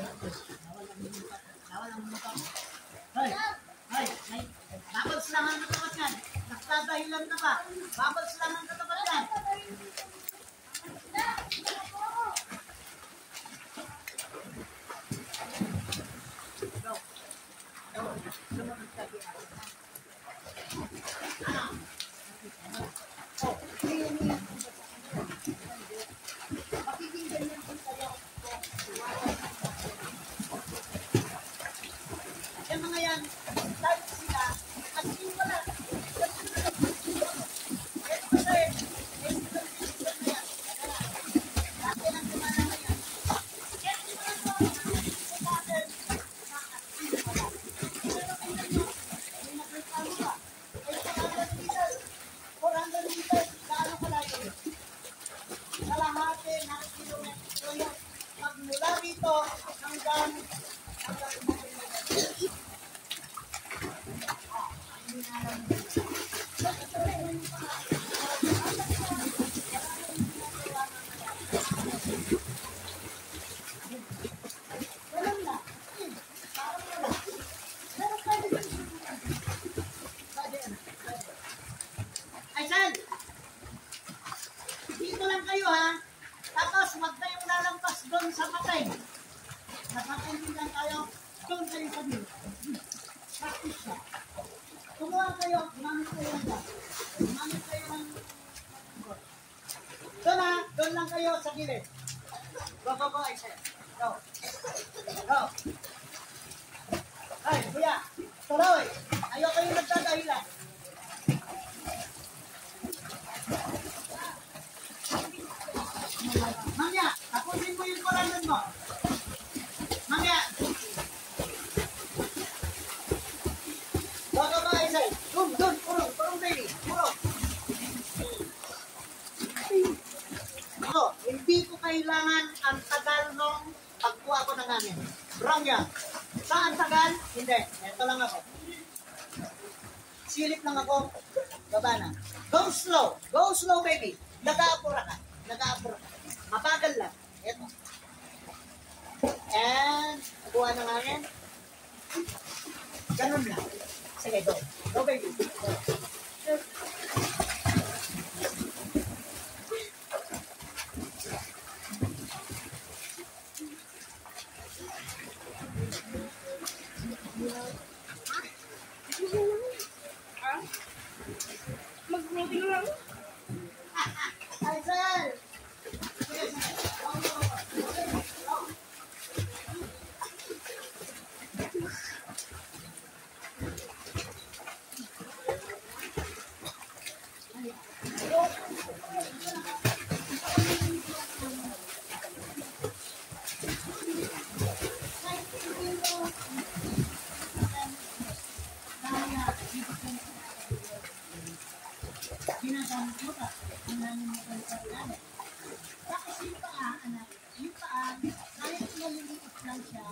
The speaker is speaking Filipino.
Bawal ang muka. Hoy! Hoy! Bubbles lang ang katapat yan. Nagtadahilan na ba? Bubbles lang ang katapat yan. Go. Go. Sumunod ka din. Ano? Oh, makikinggan yan kung kayo. Yung mga yan, dahil sila, at yung wala. Magmula dito hanggang Ayan. Dito lang kayo ha. Tapos wag kayong lalampas doon sa patay. Nakakaintindihan kayo. Doon kayo sa dito. Practice siya. Kumuha kayo. Gumamit kayo ng gas. Gumamit kayo ng... Doon ha. Doon lang kayo sa gilid. Go, go, go. Ayan. Go. Go. Ay, kuya. Tuloy. Ayaw kayo nagdadahilan. Mangya, tapusin mo yung koranan mo. Mangya. Baka ba, Isay? Doon, purong baby. Purong. Ako, hindi ko kailangan ang tagal nung pagkuha ko ng amin. Mangya. Saan tagal? Hindi. Ito lang ako. Silip lang ako. Baba na. Go slow. Go slow, baby. Nag-aapura ka. Nag-aapura ka. Mabagal lang. Ito. And, nakuha ng hangin. Ganun lang. Sige, go. Go, baby. Go. Mag-meeting lang. Ay, sir! Ginagamit mo ka, ang namin mo kayo sa ilalim. Tapos yung paa, anak, yung paa, kahit maliliit lang siya,